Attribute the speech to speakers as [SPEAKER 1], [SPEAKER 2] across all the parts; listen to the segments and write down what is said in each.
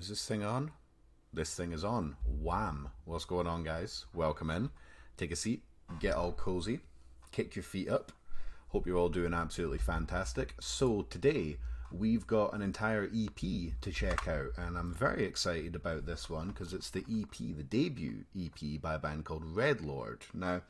[SPEAKER 1] Is this thing on? This thing is on. Wham! What's going on, guys? Welcome in. Take a seat, get all cozy, kick your feet up. Hope you're all doing absolutely fantastic. So today we've got an entire EP to check out, and I'm very excited about this one because it's the EP, the debut EP by a band called Redlord. Now,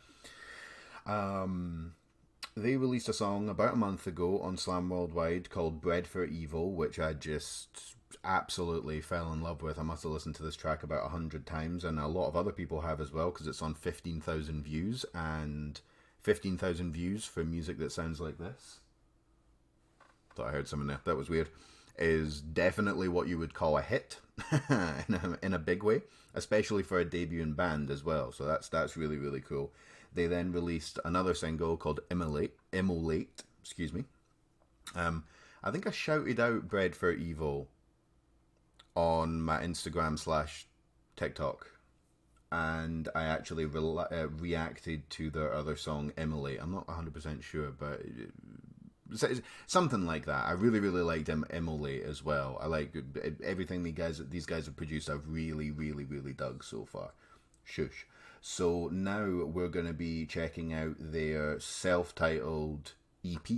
[SPEAKER 1] they released a song about a month ago on Slam Worldwide called Bread for Evil, which I just absolutely fell in love with. I must have listened to this track about 100 times, and a lot of other people have as well, because it's on 15,000 views, and 15,000 views for music that sounds like this. Thought I heard something there. That was weird. Is definitely what you would call a hit in a big way, especially for a debuting band as well. So that's really, really cool. They then released another single called Immolate. Excuse me. I think I shouted out Bread for Evil on my Instagram / TikTok, and I actually reacted to their other song Immolate. I'm not 100% sure, but something like that. I really, really liked Immolate as well. I like everything these guys have produced. I've really, really, really dug so far. Shush. So now we're going to be checking out their self-titled EP.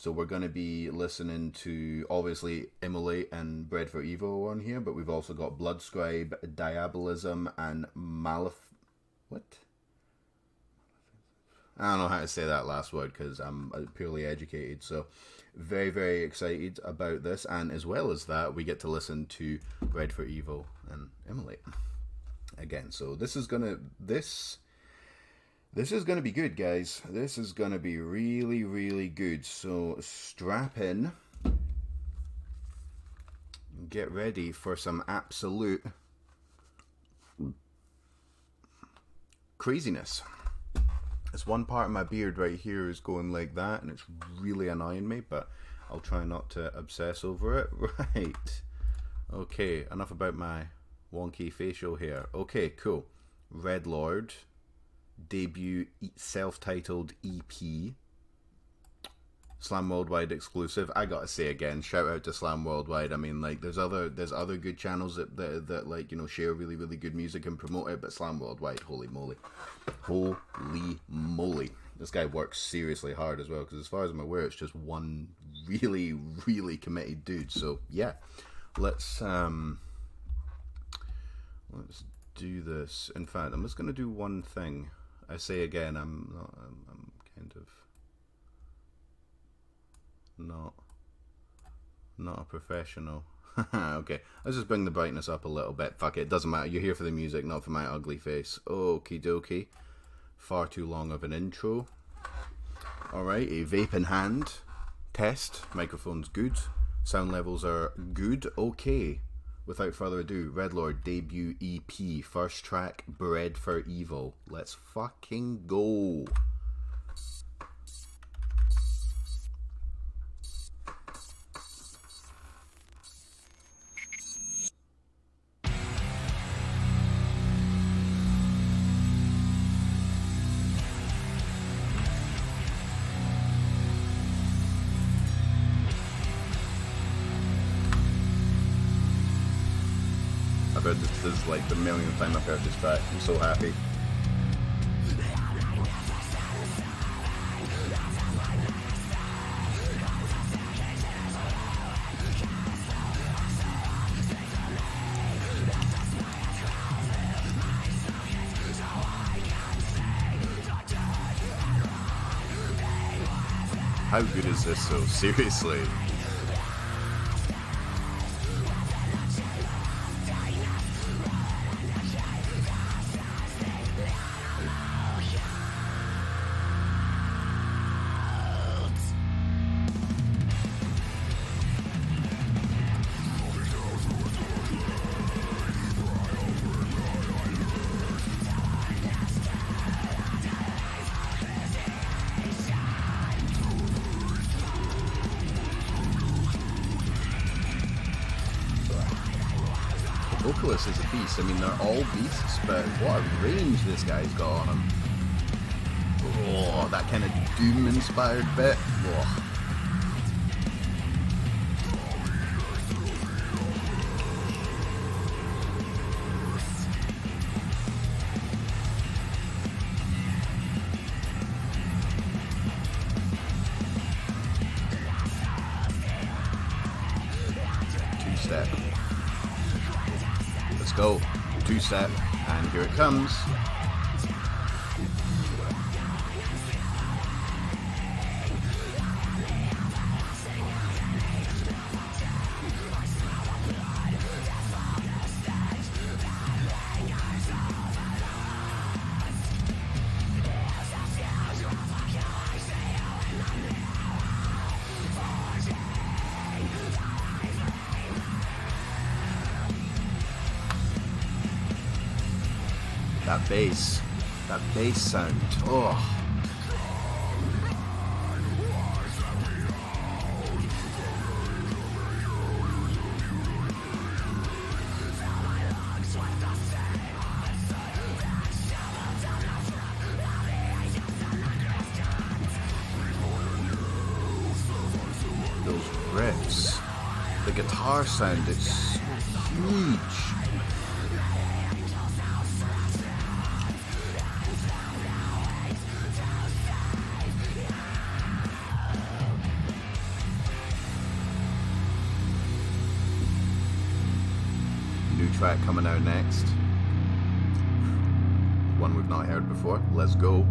[SPEAKER 1] So we're going to be listening to, obviously, Immolate and Bread for Evil on here, but we've also got Bloodscribe, Diabolism, and What? I don't know how to say that last word because I'm purely educated. So very, very excited about this. And as well as that, we get to listen to Bread for Evil and Immolate again. So this is gonna be good, guys. This is gonna be really, really good. So strap in, get ready for some absolute craziness. This one part of my beard right here is going like that, and it's really annoying me, but I'll try not to obsess over it. Right. Okay, enough about my wonky facial hair. Okay, cool. Redlord, debut self-titled EP, Slam Worldwide exclusive. I gotta say again, shout out to Slam Worldwide. I mean, like, there's other good channels that like, you know, share really, really good music and promote it, but Slam Worldwide, holy moly, this guy works seriously hard as well, because as far as I'm aware, it's just one really, really committed dude. So yeah, let's do this. In fact, I'm just gonna do one thing. I say again, I'm kind of not a professional. Okay, let's just bring the brightness up a little bit. Fuck it, doesn't matter. You're here for the music, not for my ugly face. Okie dokie. Far too long of an intro. Alright, a vape in hand. Test. Microphone's good. Sound levels are good. Okay. Without further ado, Redlord debut EP. First track, Bread for Evil. Let's fucking go. I've heard this is like the millionth time I've heard this track. I'm so happy. How good is this though? Seriously. Vocalist is a beast. I mean, they're all beasts, but what a range this guy's got on him. Oh, that kind of Doom-inspired bit. Oh. two-step. Let's go. Two-step, and here it comes. That bass sound, oh. Those riffs, the guitar sound, it's so huge. Track coming out next, one we've not heard before. Let's go.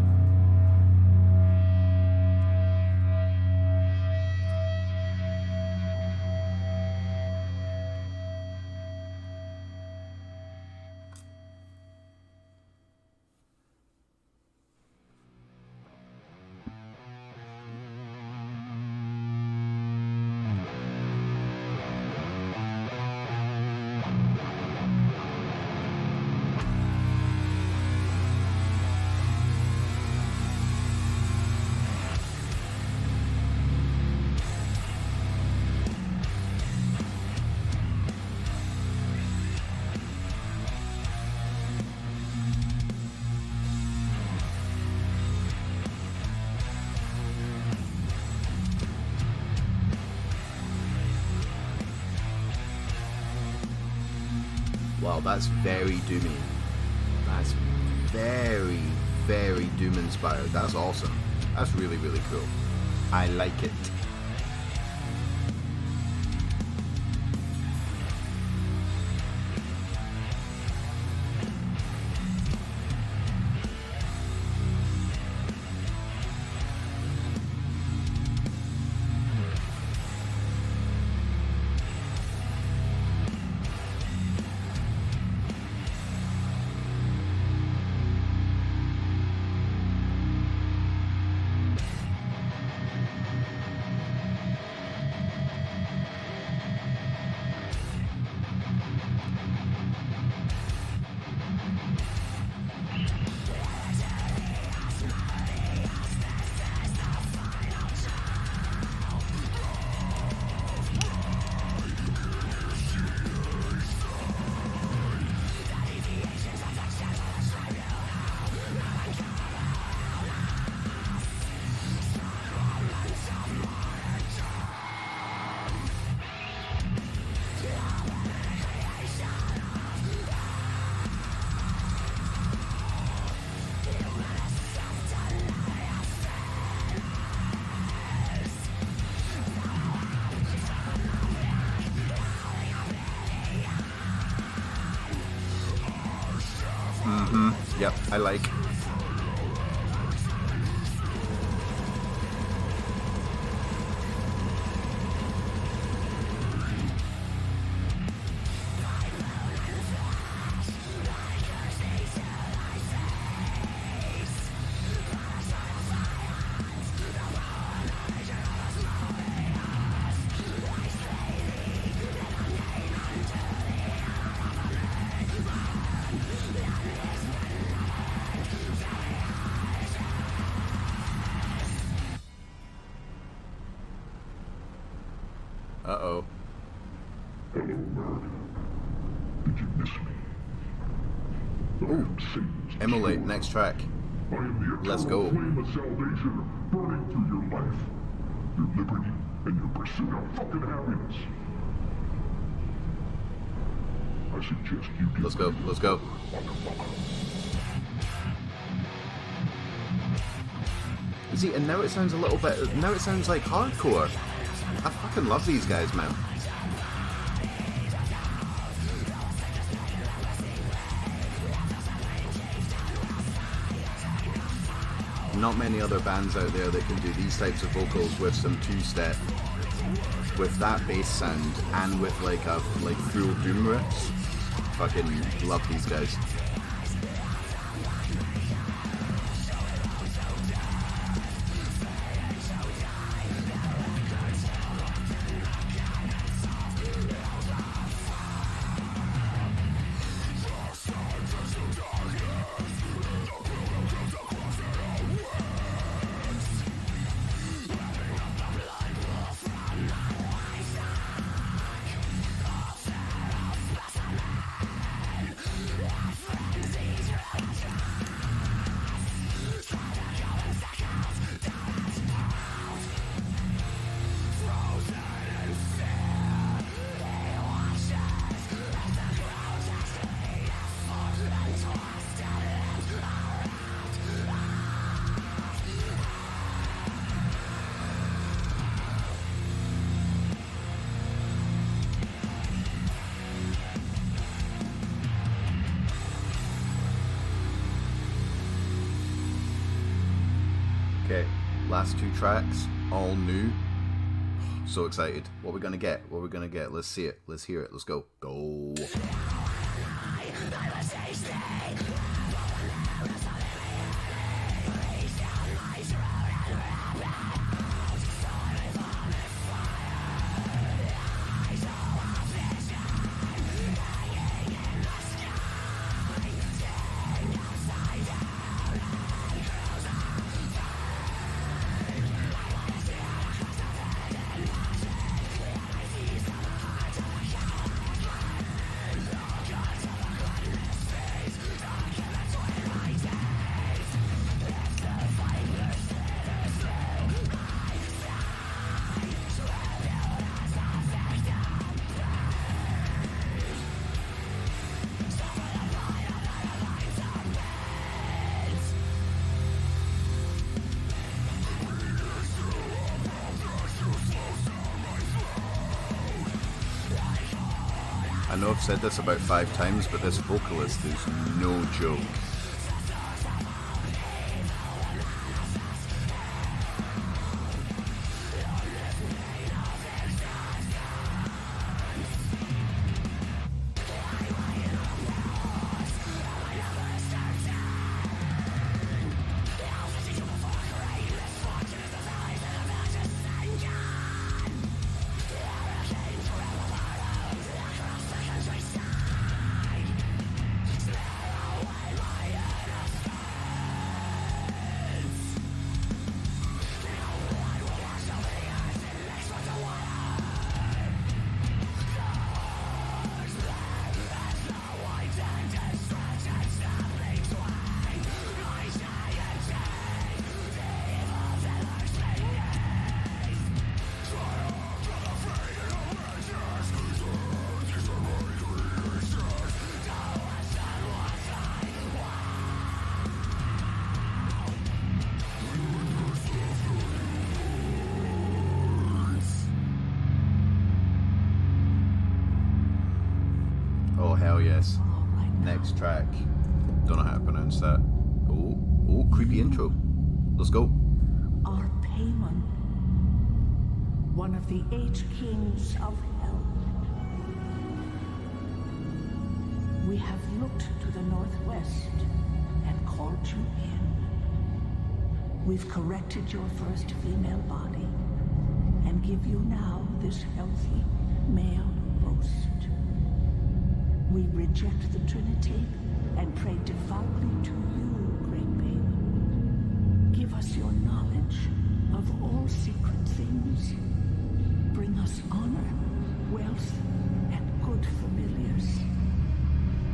[SPEAKER 1] Wow, that's very doomy. That's very, very doom inspired. That's awesome. That's really, really cool. I like it. Yep, I like. Uh-oh.
[SPEAKER 2] Hello, nerd. Did you miss me?
[SPEAKER 1] Ooh. Emulate, next track.
[SPEAKER 2] I am the
[SPEAKER 1] Let's go.
[SPEAKER 2] flame of salvation burning through your life, your liberty, and your pursuit of fucking happiness. I suggest you do.
[SPEAKER 1] Let's go, let's go. See, and now it sounds a little bit, now it sounds like hardcore. I fucking love these guys, man. not many other bands out there that can do these types of vocals with some two-step, with that bass sound, and with like full doom riffs. Fucking love these guys. Okay, last two tracks, all new. So excited. What we're gonna get? What we're gonna get? Let's see it. Let's hear it. Let's go. Go. I know I've said this about 5 times, but this vocalist is no joke. Oh hell yes. Next track. Don't know how to pronounce that. Oh, creepy intro. Let's go.
[SPEAKER 3] Arpaimon, one of the 8 kings of hell. We have looked to the northwest and called you in. We've corrected your first female body and give you now this healthy male host. We reject the Trinity and pray devoutly to you, Great Pain. Give us your knowledge of all secret things. Bring us honor, wealth, and good familiars.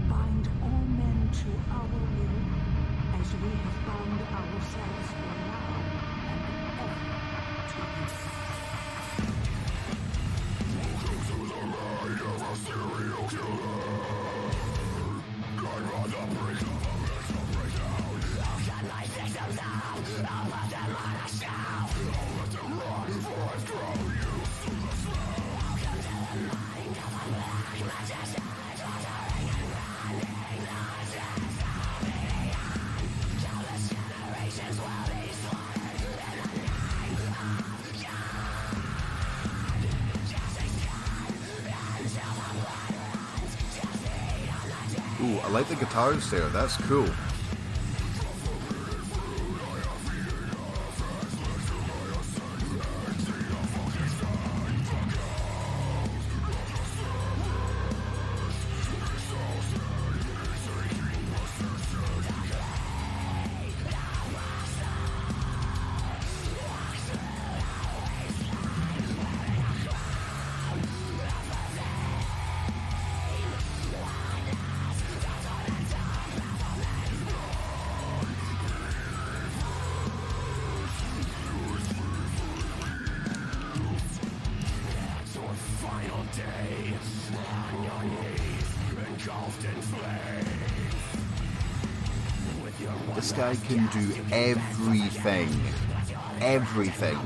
[SPEAKER 3] Bind all men to our will as we have bound ourselves for now and ever to you. Welcome to the light of a serial killer. Generations will be
[SPEAKER 1] Ooh, I like the guitars there. That's cool. This guy can do everything. Everything.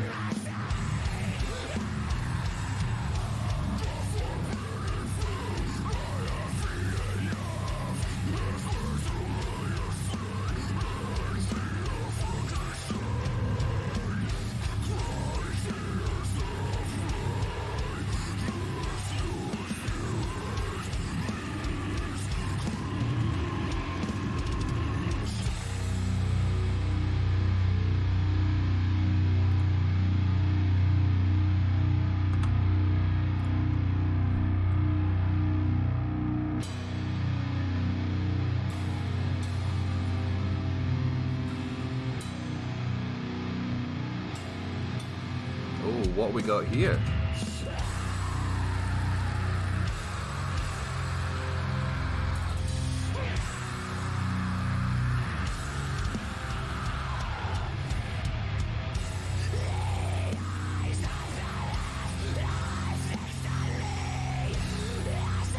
[SPEAKER 1] What we got here?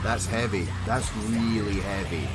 [SPEAKER 1] That's heavy. That's really heavy.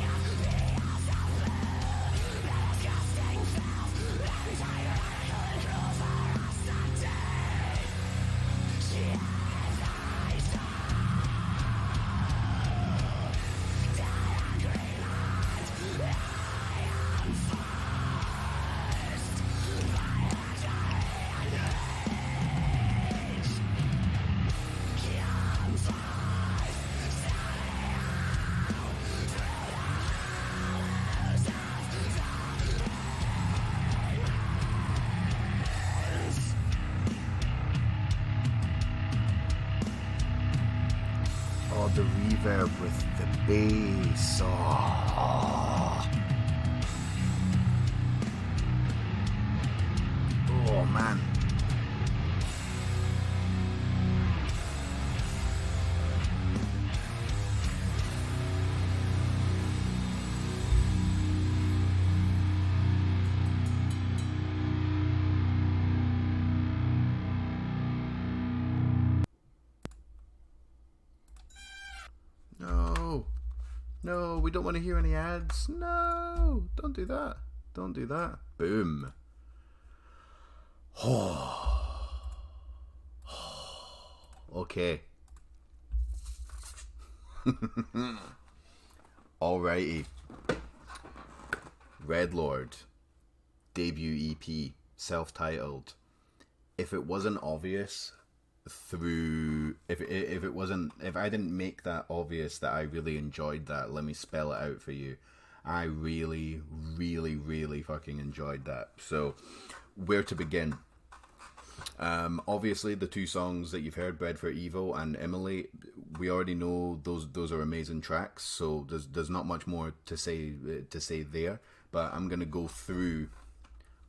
[SPEAKER 1] The reverb with the bass. Oh man. No, we don't want to hear any ads. No, don't do that. Don't do that. Boom. Okay. Alrighty. Redlord. Debut EP. Self-titled. If it wasn't obvious through if I didn't make that obvious that I really enjoyed that, let me spell it out for you. I really fucking enjoyed that. So where to begin? Obviously the two songs that you've heard, Bred for Evil and Immolate, we already know those are amazing tracks, so there's not much more to say there, but I'm gonna go through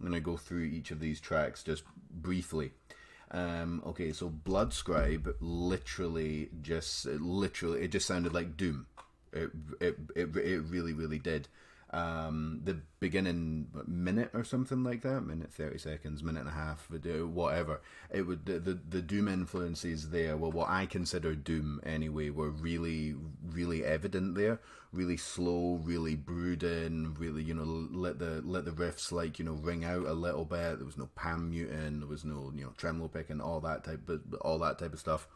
[SPEAKER 1] each of these tracks just briefly. Okay, so Bloodscribe literally it just sounded like Doom. It really did. The beginning minute or something like that, minute 30 seconds, minute and a half, whatever. It would the Doom influences there. Well, what I consider Doom anyway were really evident there. Really slow, really brooding, really let the riffs ring out a little bit. There was no pan muting, there was no tremolo picking, all that type of stuff.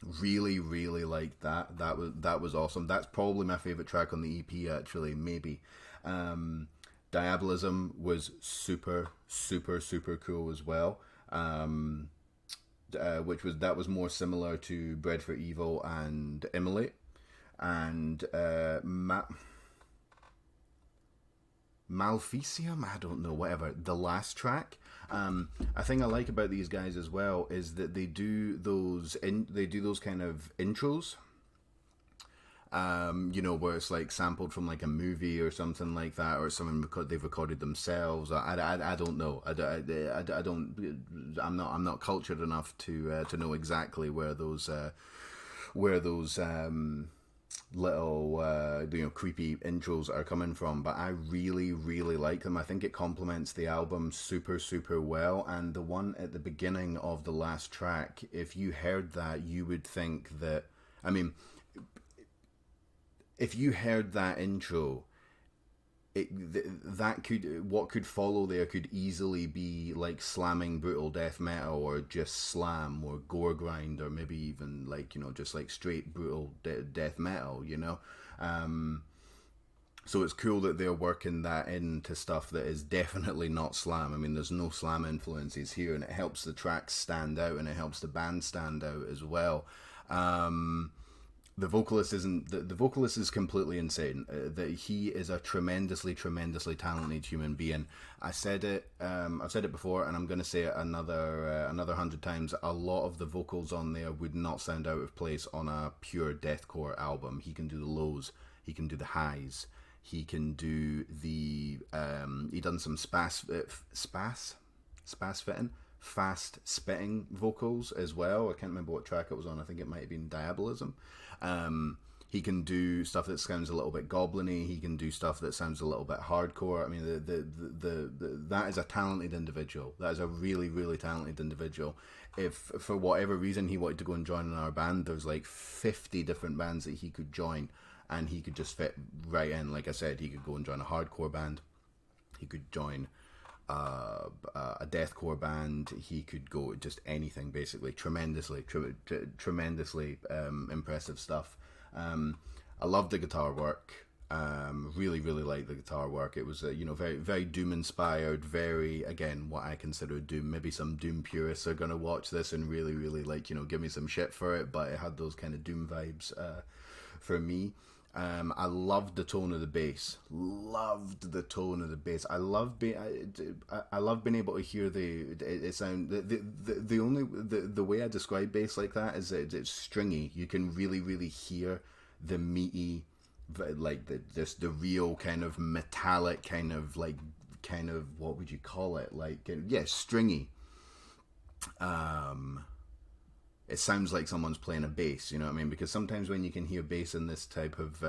[SPEAKER 1] Really like that. That was awesome. That's probably my favorite track on the EP actually, maybe. Diabolism was super cool as well. That was more similar to Bred for Evil and Immolate. And Maleficium, I don't know, whatever, the last track. A thing I like about these guys as well is that they do those kind of intros, where it's like sampled from like a movie or something like that, or something they've recorded themselves. I don't know. I'm not cultured enough to know exactly where those little creepy intros are coming from, but I really, really like them. I think it complements the album super, super well. And the one at the beginning of the last track, if you heard that, you would think that, I mean, if you heard that intro, what could follow there could easily be like slamming brutal death metal, or just slam, or gore grind, or maybe even like, just like straight brutal death metal, so it's cool that they're working that into stuff that is definitely not slam. I mean, there's no slam influences here, and it helps the tracks stand out, and it helps the band stand out as well. The vocalist is completely insane. That he is a tremendously talented human being. I've said it before, and I'm going to say it another 100 times. A lot of the vocals on there would not sound out of place on a pure deathcore album. He can do the lows, he can do the highs, he can do the he done some fast spitting vocals as well. I can't remember what track it was on. I think it might have been Diabolism. He can do stuff that sounds a little bit goblin-y. He can do stuff that sounds a little bit hardcore. I mean, that is a talented individual. That is a really, really talented individual. If for whatever reason he wanted to go and join in our band, there's like 50 different bands that he could join, and he could just fit right in. Like I said, he could go and join a hardcore band. He could join a deathcore band. He could go just anything, basically. Tremendously impressive stuff. I love the guitar work. Really like the guitar work. It was very, very Doom inspired, very, again, what I consider Doom. Maybe some Doom purists are gonna watch this and really like, give me some shit for it, but it had those kind of Doom vibes for me. I loved the tone of the bass. I love being able to hear it sound. The way I describe bass like that is that it's stringy. You can really hear the meaty, like the real kind of metallic kind of what would you call it? Like, yeah, stringy. It sounds like someone's playing a bass, you know what I mean? Because sometimes when you can hear bass in this type of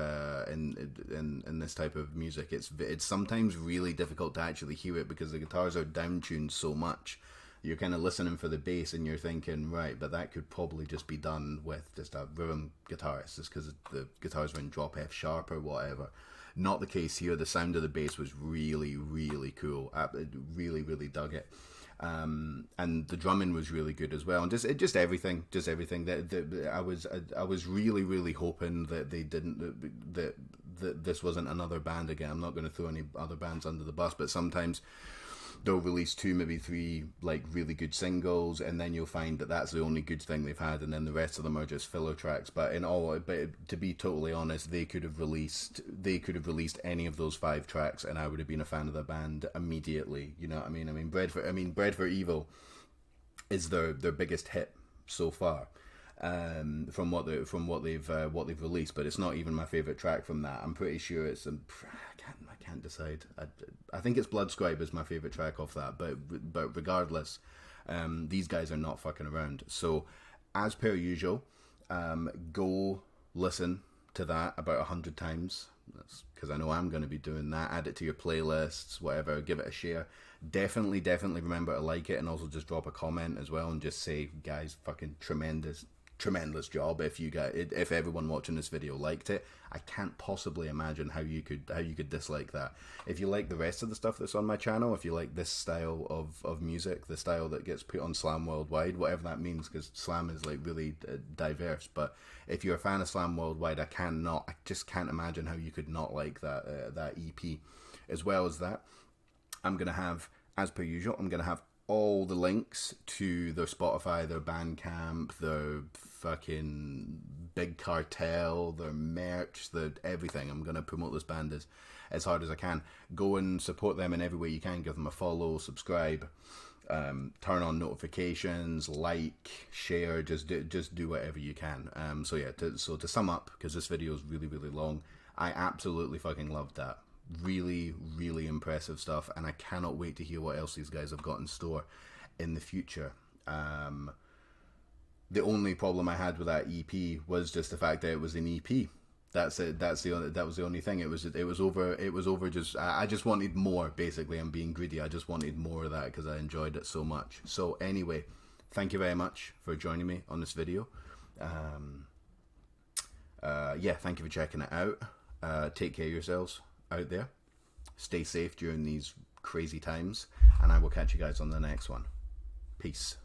[SPEAKER 1] in this type of music, it's sometimes really difficult to actually hear it, because the guitars are down tuned so much. You're kind of listening for the bass, and you're thinking, right, but that could probably just be done with just a rhythm guitarist, just because the guitars are in drop F sharp or whatever. Not the case here. The sound of the bass was really cool. I really dug it. And the drumming was really good as well, and just everything. I was really hoping that they didn't that this wasn't another band again. I'm not going to throw any other bands under the bus, but sometimes they'll release 2, maybe 3 like really good singles, and then you'll find that that's the only good thing they've had, and then the rest of them are just filler tracks. But to be totally honest, they could have released any of those 5 tracks, and I would have been a fan of the band immediately. You know what I mean? I mean, Bread for Evil is their biggest hit so far. From what they've released, but it's not even my favorite track from that. I'm pretty sure it's I can't decide. I think it's Bloodscribe is my favorite track off that, but regardless, these guys are not fucking around. So as per usual, go listen to that about 100 times. That's because I know I'm going to be doing that. Add it to your playlists, whatever. Give it a share. Definitely remember to like it, and also just drop a comment as well, and just say, guys, fucking tremendous job. If everyone watching this video liked it, I can't possibly imagine how you could dislike that. If you like the rest of the stuff that's on my channel, if you like this style of music, the style that gets put on Slam Worldwide, whatever that means, because Slam is like really diverse. But if you're a fan of Slam Worldwide, I just can't imagine how you could not like that EP. As well as that, I'm gonna have, as per usual, all the links to their Spotify, their Bandcamp, their fucking Big Cartel, their merch, their everything. I'm going to promote this band as hard as I can. Go and support them in every way you can. Give them a follow, subscribe, turn on notifications, like, share, just do whatever you can. So yeah, to sum up, because this video is really, really long, I absolutely fucking loved that. Really, really impressive stuff, and I cannot wait to hear what else these guys have got in store in the future. The only problem I had with that EP was just the fact that it was an EP. That's it. That was the only thing. It was over. Just I just wanted more. Basically, I'm being greedy. I just wanted more of that because I enjoyed it so much. So anyway, thank you very much for joining me on this video. Yeah, thank you for checking it out. Take care of yourselves out there. Stay safe during these crazy times, and I will catch you guys on the next one. Peace.